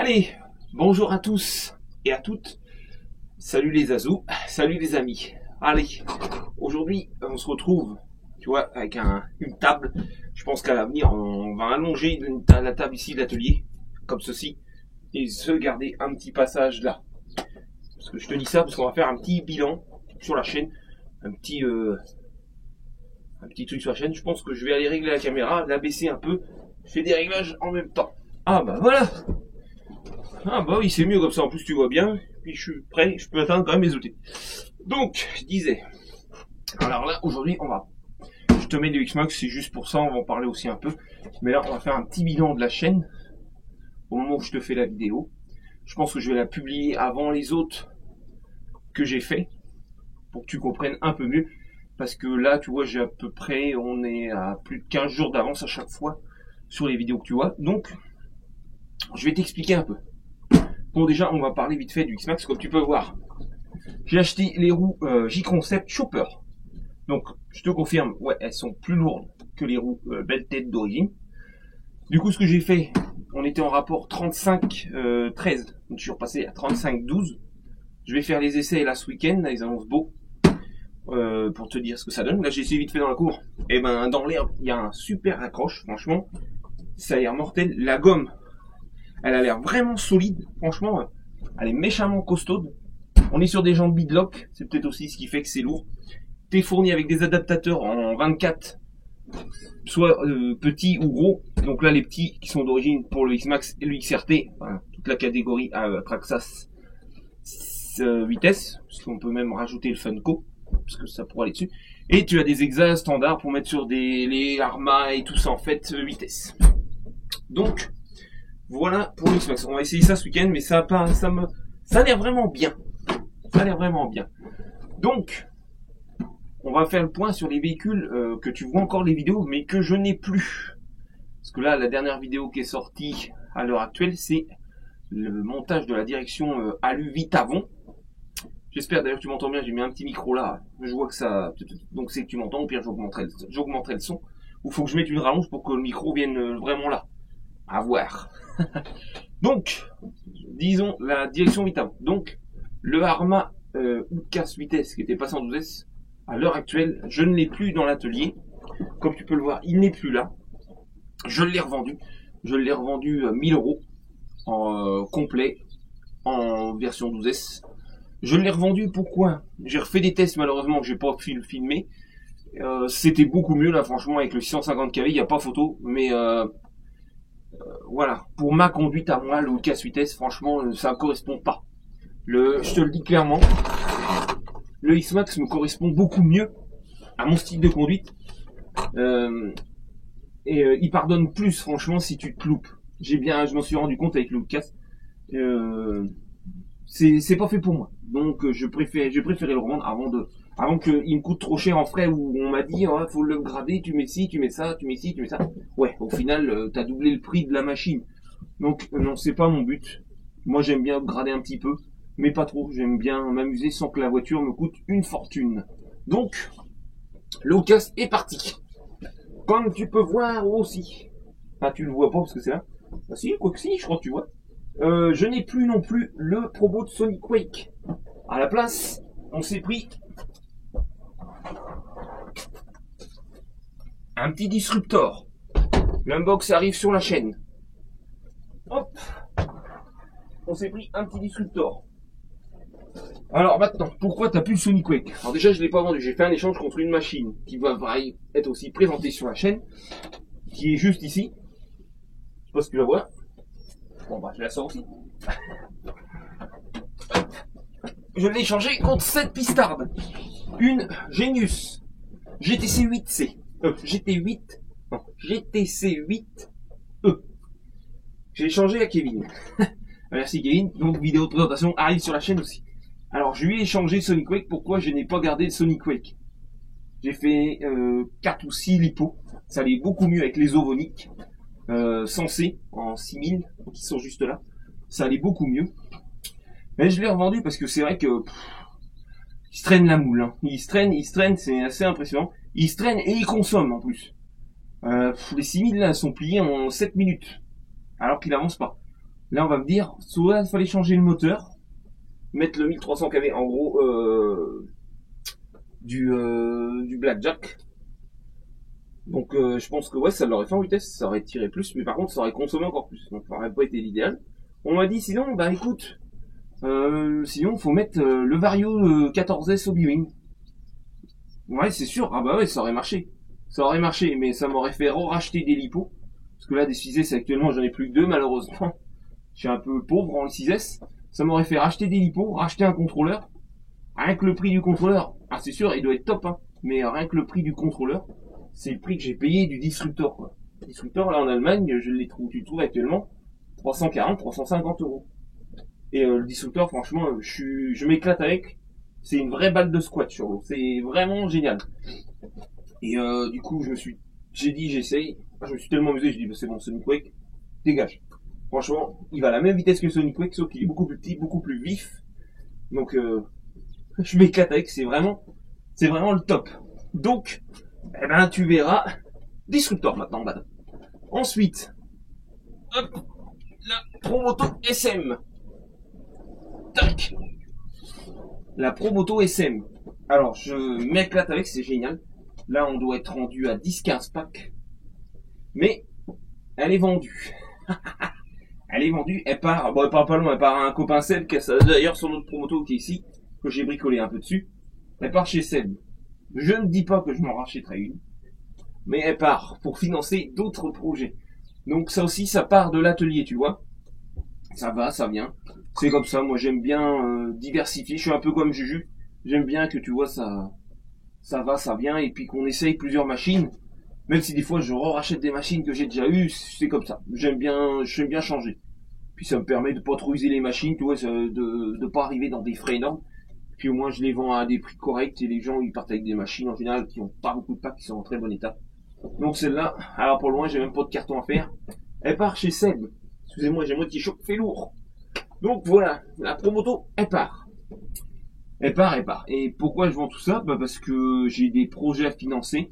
Allez, bonjour à tous et à toutes. Salut les azous, salut les amis. Allez, aujourd'hui on se retrouve, tu vois, avec une table. Je pense qu'à l'avenir on va allonger la table ici de l'atelier, comme ceci, et se garder un petit passage là. Parce que je te dis ça parce qu'on va faire un petit bilan sur la chaîne, un petit truc sur la chaîne. Je pense que je vais aller régler la caméra, la baisser un peu. Je fais des réglages en même temps. Ah bah voilà. Ah bah oui, c'est mieux comme ça, en plus tu vois bien, puis je suis prêt, je peux atteindre quand même mes outils. Donc, je disais, alors là, aujourd'hui, je te mets du Xmax, c'est juste pour ça, on va en parler aussi un peu, mais là, on va faire un petit bilan de la chaîne, au moment où je te fais la vidéo. Je pense que je vais la publier avant les autres que j'ai fait, pour que tu comprennes un peu mieux, parce que là, tu vois, j'ai à peu près, on est à plus de 15 jours d'avance à chaque fois, sur les vidéos que tu vois, donc, je vais t'expliquer un peu. Bon, déjà, on va parler vite fait du Xmax, comme tu peux voir. J'ai acheté les roues J-Concept Chopper. Donc, je te confirme, ouais, elles sont plus lourdes que les roues Belted d'origine. Du coup, ce que j'ai fait, on était en rapport 35-13. Donc, je suis repassé à 35-12. Je vais faire les essais là ce week-end, là, ils annoncent beau. Pour te dire ce que ça donne. Là, j'ai essayé vite fait dans la cour. Et ben, dans l'herbe, il y a un super accroche, franchement. Ça a l'air mortel. La gomme, elle a l'air vraiment solide, franchement, elle est méchamment costaude. On est sur des jantes Bidlock, c'est peut-être aussi ce qui fait que c'est lourd. T'es fourni avec des adaptateurs en 24, soit petits ou gros. Donc là, les petits qui sont d'origine pour le Xmax et le XRT, enfin, toute la catégorie Traxxas vitesse, parce qu'on peut même rajouter le Funko, parce que ça pourra aller dessus. Et tu as des exas standards pour mettre sur les Arma et tout ça en fait vitesse. Donc voilà pour le Xmax. On va essayer ça ce week-end, mais ça a l'air vraiment bien. Ça a l'air vraiment bien. Donc, on va faire le point sur les véhicules que tu vois encore les vidéos, mais que je n'ai plus. Parce que là, la dernière vidéo qui est sortie à l'heure actuelle, c'est le montage de la direction Alu Vitavon. J'espère d'ailleurs que tu m'entends bien. J'ai mis un petit micro là. Je vois que ça. Donc c'est que tu m'entends. Au pire, j'augmenterai le son. Ou faut que je mette une rallonge pour que le micro vienne vraiment là. À voir. Donc, disons la direction Vitavon. Donc, le Arma Outcast vitesse qui était passé en 12S, à l'heure actuelle, je ne l'ai plus dans l'atelier. Comme tu peux le voir, il n'est plus là. Je l'ai revendu. Je l'ai revendu 1000 € en complet, en version 12S. Je l'ai revendu, pourquoi? J'ai refait des tests malheureusement que j'ai pas pu filmer. C'était beaucoup mieux là, franchement, avec le 650 kV, il n'y a pas photo, mais voilà, pour ma conduite à moi, le Outcast vitesse, franchement, ça ne correspond pas. Je te le dis clairement, le Xmax me correspond beaucoup mieux à mon style de conduite. Il pardonne plus, franchement, si tu te loupes. Je m'en suis rendu compte avec le Outcast. C'est pas fait pour moi. Donc, j'ai préféré le revendre avant qu'il me coûte trop cher en frais, où on m'a dit, oh, faut le grader, tu mets ci, tu mets ça, tu mets ci, tu mets ça. Ouais, au final, t'as doublé le prix de la machine. Donc, non, c'est pas mon but. Moi, j'aime bien grader un petit peu, mais pas trop. J'aime bien m'amuser sans que la voiture me coûte une fortune. Donc, le Outcast est parti. Comme tu peux voir aussi. Ah, tu le vois pas parce que c'est là. Ah si, quoi que si, je crois que tu vois. Je n'ai plus non plus le Probo de Sonic Wake. À la place, on s'est pris un petit disruptor. L'unbox arrive sur la chaîne. Hop, on s'est pris un petit disruptor. Alors maintenant, pourquoi t'as plus le Sonic Wake? Alors déjà, je l'ai pas vendu. J'ai fait un échange contre une machine qui va être aussi présentée sur la chaîne, qui est juste ici. Je sais pas si tu la vois. Bon bah, je la sors aussi. Je l'ai échangé contre cette pistarde. Une Genius GTC 8E. J'ai échangé à Kevin. Merci Kevin. Donc vidéo de présentation arrive sur la chaîne aussi. Alors je lui ai échangé Sonic Wake. Pourquoi je n'ai pas gardé le Sonic Wake? J'ai fait 4 ou 6 lipos. Ça allait beaucoup mieux avec les Ovonic sensés en 6000 qui sont juste là. Ça allait beaucoup mieux. Mais je l'ai revendu parce que c'est vrai que il se traîne la moule. Hein. Il se traîne, c'est assez impressionnant. Il se traîne et il consomme en plus. Les 6000 là sont pliés en 7 minutes. Alors qu'il avance pas. Là, on va me dire, soit il fallait changer le moteur, mettre le 1300 kV, en gros, du Blackjack. Donc, je pense que ouais, ça l'aurait fait en vitesse, ça aurait tiré plus, mais par contre, ça aurait consommé encore plus. Donc, ça aurait pas été l'idéal. On m'a dit, sinon, bah écoute, sinon, faut mettre le Vario 14S Obi-Wan. Ouais, c'est sûr. Ah bah ouais, ça aurait marché. Ça aurait marché, mais ça m'aurait fait racheter des lipos. Parce que là, des 6S, actuellement, j'en ai plus que deux, malheureusement. Je suis un peu pauvre en 6S. Ça m'aurait fait racheter des lipos, racheter un contrôleur. Rien que le prix du contrôleur, ah c'est sûr, il doit être top, hein. Mais rien que le prix du contrôleur, c'est le prix que j'ai payé du Disruptor, quoi. Le Disruptor, là, en Allemagne, tu le trouves actuellement 340, 350 euros. Et le Disruptor, franchement, je m'éclate avec. C'est une vraie balle de squat sur l'eau. C'est vraiment génial. Et du coup, j'ai dit, j'essaye. Je me suis tellement amusé, j'ai dit, bah, c'est bon, Sonic Wake, dégage. Franchement, il va à la même vitesse que Sonic Wake, sauf qu'il est beaucoup plus petit, beaucoup plus vif. Donc, je m'éclate avec, c'est vraiment le top. Donc, eh ben, tu verras, Disruptor maintenant, madame. Ensuite, hop, la Promoto SM. Tac. La Promoto SM. Alors, je m'éclate avec, c'est génial. Là, on doit être rendu à 10-15 packs. Mais, elle est vendue. Elle est vendue, elle part, bon, elle part pas loin, elle part à un copain Seb, qui a d'ailleurs son autre Promoto qui est ici, que j'ai bricolé un peu dessus. Elle part chez Seb. Je ne dis pas que je m'en rachèterai une, mais elle part pour financer d'autres projets. Donc ça aussi, ça part de l'atelier, tu vois. Ça va, ça vient. C'est comme ça, moi j'aime bien diversifier, je suis un peu comme Juju. J'aime bien que tu vois, ça va, ça vient, et puis qu'on essaye plusieurs machines. Même si des fois je rachète des machines que j'ai déjà eues, c'est comme ça. J'aime bien changer. Puis ça me permet de pas trop user les machines, tu vois, de pas arriver dans des frais énormes. Puis au moins je les vends à des prix corrects et les gens ils partent avec des machines en général qui ont pas beaucoup de packs, qui sont en très bon état. Donc celle-là, alors pour loin j'ai même pas de carton à faire. Elle part chez Seb. Excusez-moi, j'ai mon petit choc fait lourd. Donc voilà, la Promoto, elle part. Elle part. Et pourquoi je vends tout ça? Bah parce que j'ai des projets à financer.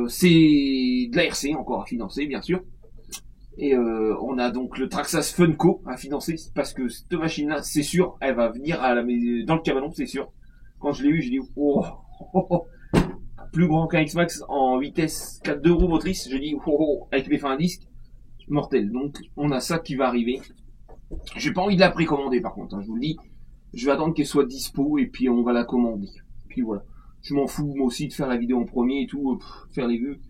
C'est de la RC encore à financer, bien sûr. Et on a donc le Traxxas Funko à financer, parce que cette machine-là, c'est sûr, elle va venir dans le cabanon, c'est sûr. Quand je l'ai eu, j'ai dit, plus grand qu'un X-Max en vitesse 4 roues motrices, j'ai dit, avec les fins à disque, mortel. Donc, on a ça qui va arriver. J'ai pas envie de la précommander, par contre, hein, je vous le dis. Je vais attendre qu'elle soit dispo, et puis on va la commander. Puis voilà. Je m'en fous, moi aussi, de faire la vidéo en premier et tout, faire les vues.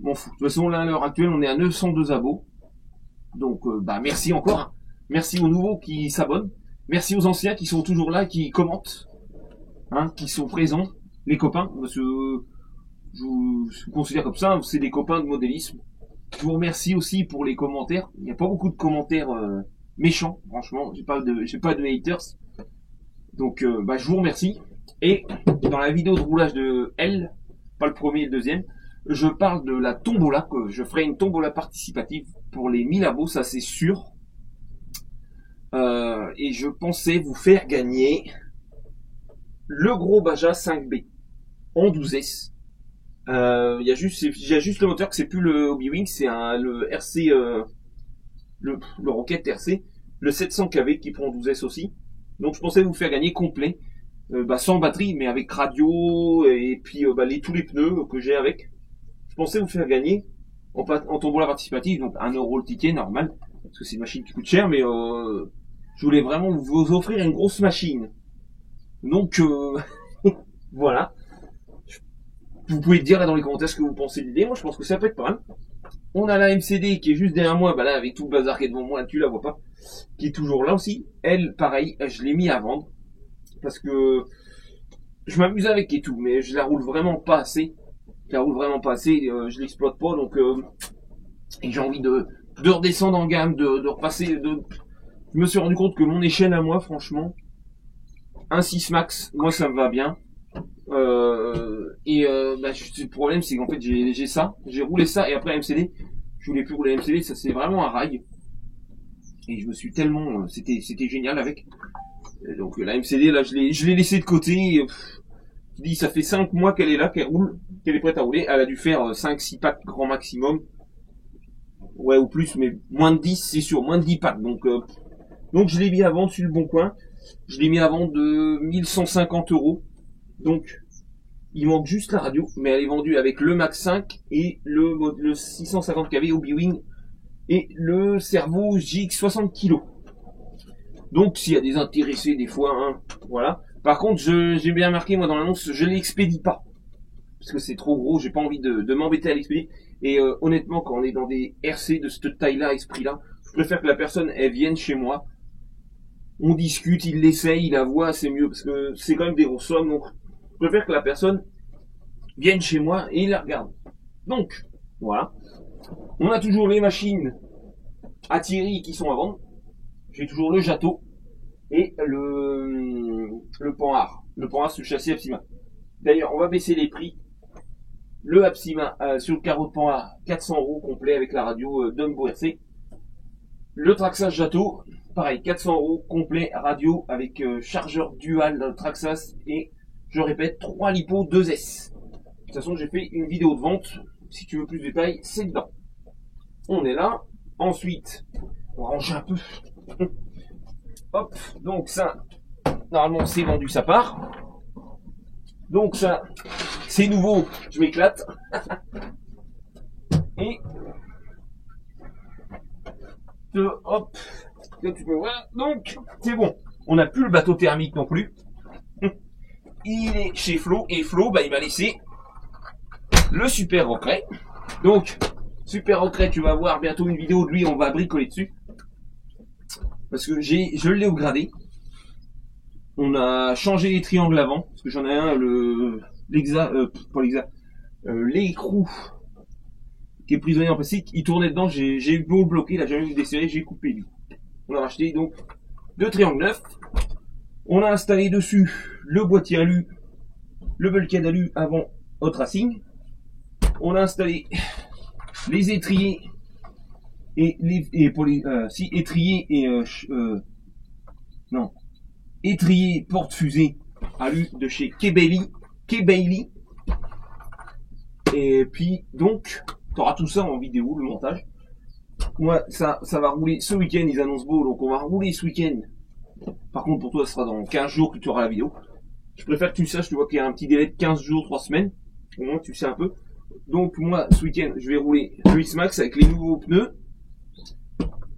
M'en fous. De toute façon, là, à l'heure actuelle, on est à 902 abos. Donc, bah, merci encore. Hein. Merci aux nouveaux qui s'abonnent. Merci aux anciens qui sont toujours là, qui commentent, hein, qui sont présents. Les copains, parce que je vous considère comme ça, c'est des copains de modélisme. Je vous remercie aussi pour les commentaires. Il n'y a pas beaucoup de commentaires méchants, franchement. J'ai pas de haters. Donc, bah, je vous remercie. Et dans la vidéo de roulage de L, pas le premier et le deuxième, je parle de la tombola, que je ferai une tombola participative pour les 1000 abos, ça c'est sûr. Et je pensais vous faire gagner le gros Baja 5B en 12S. Il y a juste le moteur, que c'est plus le Obi-Wing, c'est le RC, le Rocket RC, le 700 kV qui prend 12S aussi. Donc je pensais vous faire gagner complet, sans batterie, mais avec radio et puis tous les pneus que j'ai avec. Je pensais vous faire gagner en tombola participative, donc 1 euro le ticket normal, parce que c'est une machine qui coûte cher, mais je voulais vraiment vous offrir une grosse machine. Donc voilà. Vous pouvez dire là dans les commentaires ce que vous pensez de l'idée. Moi je pense que ça peut être pas mal. On a la MCD qui est juste derrière moi, bah là avec tout le bazar qui est devant moi, tu la vois pas, qui est toujours là aussi. Elle, pareil, je l'ai mis à vendre parce que je m'amuse avec et tout, mais je la roule vraiment pas assez. Je l'exploite pas, donc et j'ai envie de redescendre en gamme, de repasser. Je me suis rendu compte que mon échelle à moi, franchement, un 6 max, moi ça me va bien. Le problème c'est qu'en fait j'ai roulé ça et après MCD, je voulais plus rouler MCD, ça c'est vraiment un rail. Et je me suis tellement, c'était génial avec. Et donc la MCD là je l'ai laissé de côté. Je dis ça fait 5 mois qu'elle est là, qu'elle est prête à rouler. Elle a dû faire 5-6 packs grand maximum. Ouais, ou plus, mais moins de 10, c'est sûr, moins de 10 packs. Donc je l'ai mis à vendre sur le Bon Coin. Je l'ai mis à vendre de 1150 euros. Donc, il manque juste la radio, mais elle est vendue avec le Max 5 et le 650 kV Obi-Wing et le Servo GX 60 kg. Donc, s'il y a des intéressés, des fois, hein, voilà. Par contre, j'ai bien marqué, moi, dans l'annonce, je l'expédie pas. Parce que c'est trop gros, j'ai pas envie de m'embêter à l'expédier. Et honnêtement, quand on est dans des RC de cette taille-là, à ce prix-là, je préfère que la personne, elle vienne chez moi. On discute, il l'essaye, il la voit, c'est mieux. Parce que c'est quand même des grosses sommes. Donc, je préfère que la personne vienne chez moi et il la regarde. Donc, voilà. On a toujours les machines à Thierry qui sont à vendre. J'ai toujours le Jato et le Panhard. Le Panhard sur le châssis Apsima. D'ailleurs, on va baisser les prix. Le Apsima sur le carreau de Panhard, 400 euros complet avec la radio Dumbo RC. Le Traxxas Jato, pareil, 400 euros complet radio avec chargeur dual Traxxas et, je répète, 3 lipo 2S. De toute façon, j'ai fait une vidéo de vente. Si tu veux plus de détails, c'est dedans. On est là. Ensuite, on range un peu. Hop, donc ça, normalement c'est vendu, ça part. Donc ça, c'est nouveau, je m'éclate. Et hop, là tu peux voir. Donc c'est bon, on n'a plus le bateau thermique non plus. Il est chez Flo et Flo, bah, il m'a laissé le Super Recray. Donc Super Recray, tu vas voir bientôt une vidéo de lui, on va bricoler dessus. Parce que je l'ai upgradé. On a changé les triangles avant. Parce que j'en ai un, l'écrou qui est prisonnier en plastique. Il tournait dedans, j'ai eu beau le bloquer, il a jamais vu desserrer, j'ai coupé lui. On a racheté donc 2 triangles neufs. On a installé dessus le boîtier alu, le bulkhead alu avant Hot Racing. On a installé les étriers étrier porte-fusée alu de chez K-Bailey. Et puis donc, tu auras tout ça en vidéo, le montage. Moi, ça va rouler ce week-end, ils annoncent beau, donc on va rouler ce week-end. Par contre, pour toi, ce sera dans 15 jours que tu auras la vidéo. Je préfère que tu saches, tu vois qu'il y a un petit délai de 15 jours, 3 semaines. Au moins, tu sais un peu. Donc moi, ce week-end, je vais rouler le X-Max avec les nouveaux pneus.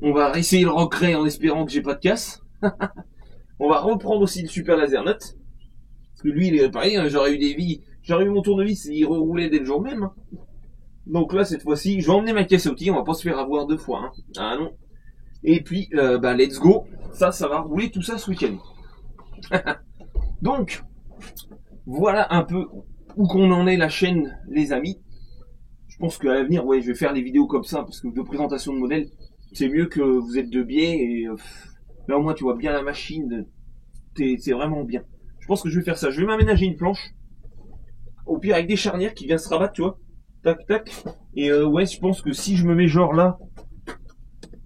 On va essayer le Recray en espérant que j'ai pas de casse. On va reprendre aussi le Super Laser Nut. Parce que lui, il est pareil, hein, j'aurais eu mon tournevis, il reroulait dès le jour même. Hein. Donc là, cette fois-ci, je vais emmener ma caisse à outils, on va pas se faire avoir 2 fois. Hein. Ah non. Et puis, let's go. Ça va rouler tout ça ce week-end. Donc, voilà un peu où qu'on en est la chaîne, les amis. Je pense qu'à l'avenir, ouais, je vais faire des vidéos comme ça, parce que de présentation de modèle, c'est mieux que vous êtes de biais, et là au moins tu vois bien la machine, c'est vraiment bien. Je pense que je vais faire ça, je vais m'aménager une planche, au pire avec des charnières qui viennent se rabattre, tu vois, tac tac, et ouais, je pense que si je me mets genre là,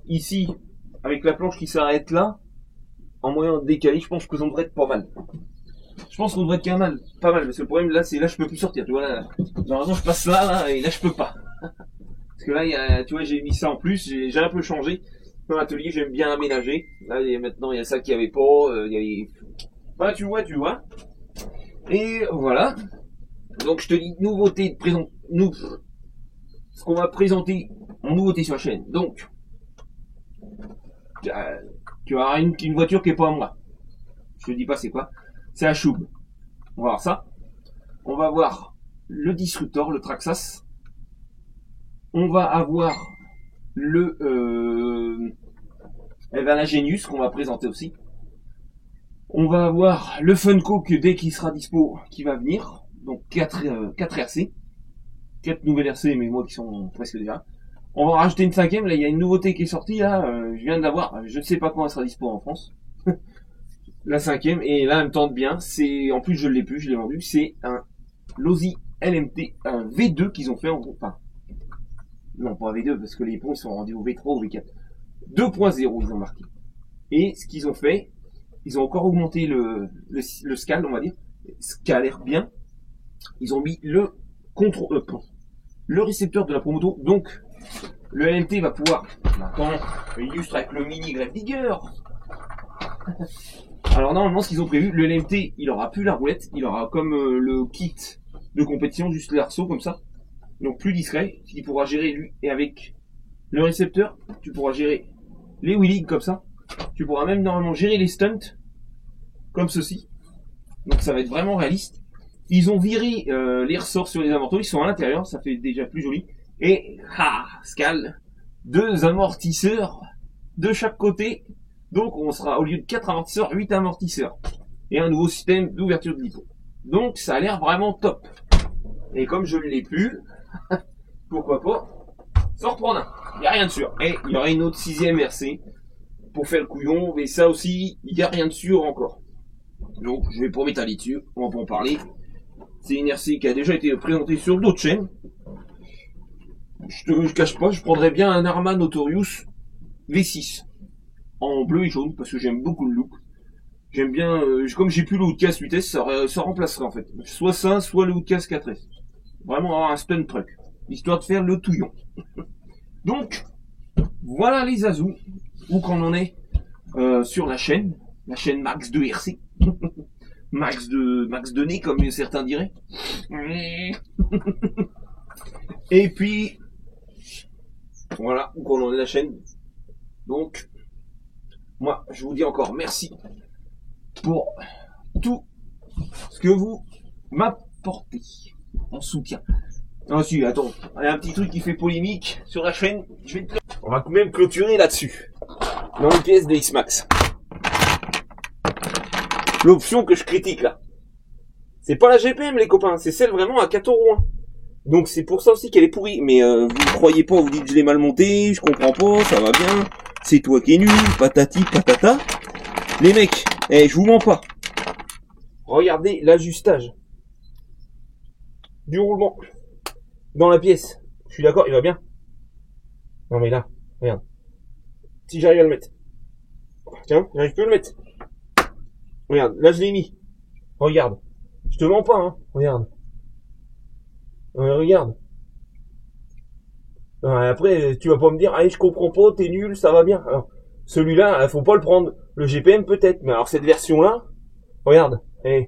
ici, avec la planche qui s'arrête là, en moyen de décaler, je pense que ça devrait être pas mal. Je pense qu'on devrait être pas mal, parce que le problème là, c'est là je peux plus sortir, tu vois, là, normalement je passe là, et là je peux pas. Parce que là, tu vois, j'ai mis ça en plus, j'ai un peu changé. Dans l'atelier, j'aime bien aménager. Là, maintenant, il y a ça qu'il n'y avait pas, Voilà, tu vois. Et voilà. Donc, je te dis, nouveauté de ce qu'on va présenter en nouveauté sur la chaîne. Donc, tu auras une voiture qui est pas à moi. Je te dis pas c'est quoi. C'est la Choub. On va voir ça. On va voir le Disruptor, le Traxxas. On va avoir la Genius qu'on va présenter aussi. On va avoir le Funko que dès qu'il sera dispo, qui va venir. Donc 4 RC. 4 nouvelles RC, mais moi qui sont presque déjà. On va en rajouter une 5ème. Là, il y a une nouveauté qui est sortie. Là, je viens de la voir. Je ne sais pas quand elle sera dispo en France. La 5ème. Et là, elle me tente bien. En plus, je l'ai plus, je l'ai vendu. C'est un Losi LMT, un V2 qu'ils ont fait en gros. Enfin, non, pas V2, parce que les ponts ils sont rendus au V3 ou V4. 2.0, ils ont marqué. Et ce qu'ils ont fait, ils ont encore augmenté le scal, on va dire. Ce qui a l'air bien. Ils ont mis le récepteur de la Promoto. Donc, Le LMT va pouvoir, maintenant, je illustre avec le mini greffe digger. Alors normalement, ce qu'ils ont prévu, le LMT, il aura plus la roulette, il aura comme le kit de compétition, juste l'arceau comme ça. Donc plus discret, il pourra gérer lui, et avec le récepteur, tu pourras gérer les wheelies comme ça. Tu pourras même normalement gérer les stunts, comme ceci. Donc ça va être vraiment réaliste. Ils ont viré les ressorts sur les amortisseurs, ils sont à l'intérieur, ça fait déjà plus joli. Et, Scal, 2 amortisseurs de chaque côté. Donc on sera, au lieu de 4 amortisseurs, 8 amortisseurs. Et un nouveau système d'ouverture de lipo. Donc ça a l'air vraiment top. Et comme je ne l'ai plus, pourquoi pas s'en reprendre un. Il n'y a rien de sûr. Et il y aura une autre 6ème RC pour faire le couillon. Mais ça aussi, il n'y a rien de sûr encore. Donc je vais pas m'étaler dessus, on va pas en parler. C'est une RC qui a déjà été présentée sur d'autres chaînes. Je cache pas, je prendrais bien un Arma Notorious V6 en bleu et jaune parce que j'aime beaucoup le look. J'aime bien, comme j'ai plus le Hoodcast 8S, ça remplacerait en fait. Soit ça, soit le Hoodcast 4S. Vraiment avoir un stun truck, histoire de faire le touillon. Donc, voilà les Azous, où qu'on en est sur la chaîne Max de RC. Max de nez, comme certains diraient. Et puis, voilà où qu'on en est la chaîne. Donc, moi, je vous dis encore merci pour tout ce que vous m'apportez en soutien. Ah si, attends, il y a un petit truc qui fait polémique sur la chaîne. On va quand même clôturer là-dessus. Dans les pièces de X-Max. L'option que je critique là, c'est pas la GPM les copains, c'est celle vraiment à 4 €. Donc c'est pour ça aussi qu'elle est pourrie. Mais vous ne croyez pas, vous dites que je l'ai mal montée, je comprends pas, ça va bien, c'est toi qui es nul, patati patata. Les mecs, je vous mens pas. Regardez l'ajustage du roulement dans la pièce. Je suis d'accord, il va bien. Non mais là, regarde. Si j'arrive à le mettre. Tiens, j'arrive plus à le mettre. Regarde, là je l'ai mis. Regarde. Je te mens pas, hein. Regarde. Regarde. Après, tu vas pas me dire, je comprends pas, t'es nul, ça va bien. Alors, celui-là, faut pas le prendre. Le GPM peut-être, mais alors cette version-là, regarde. Je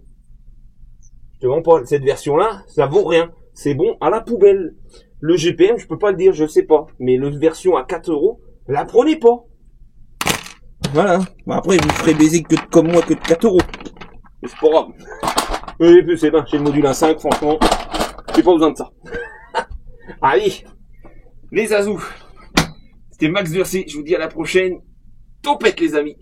te mens pas, cette version-là, ça vaut rien. C'est bon à la poubelle. Le GPM, je peux pas le dire, je sais pas. Mais la version à 4 €, la prenez pas. Voilà. Bon, après, vous ferez baiser comme moi que de 4 €. Mais c'est pas grave. Oui, c'est bien. J'ai le module 1.5, franchement. J'ai pas besoin de ça. Allez. Les Azous. C'était Max Versé. Je vous dis à la prochaine. Topette, les amis.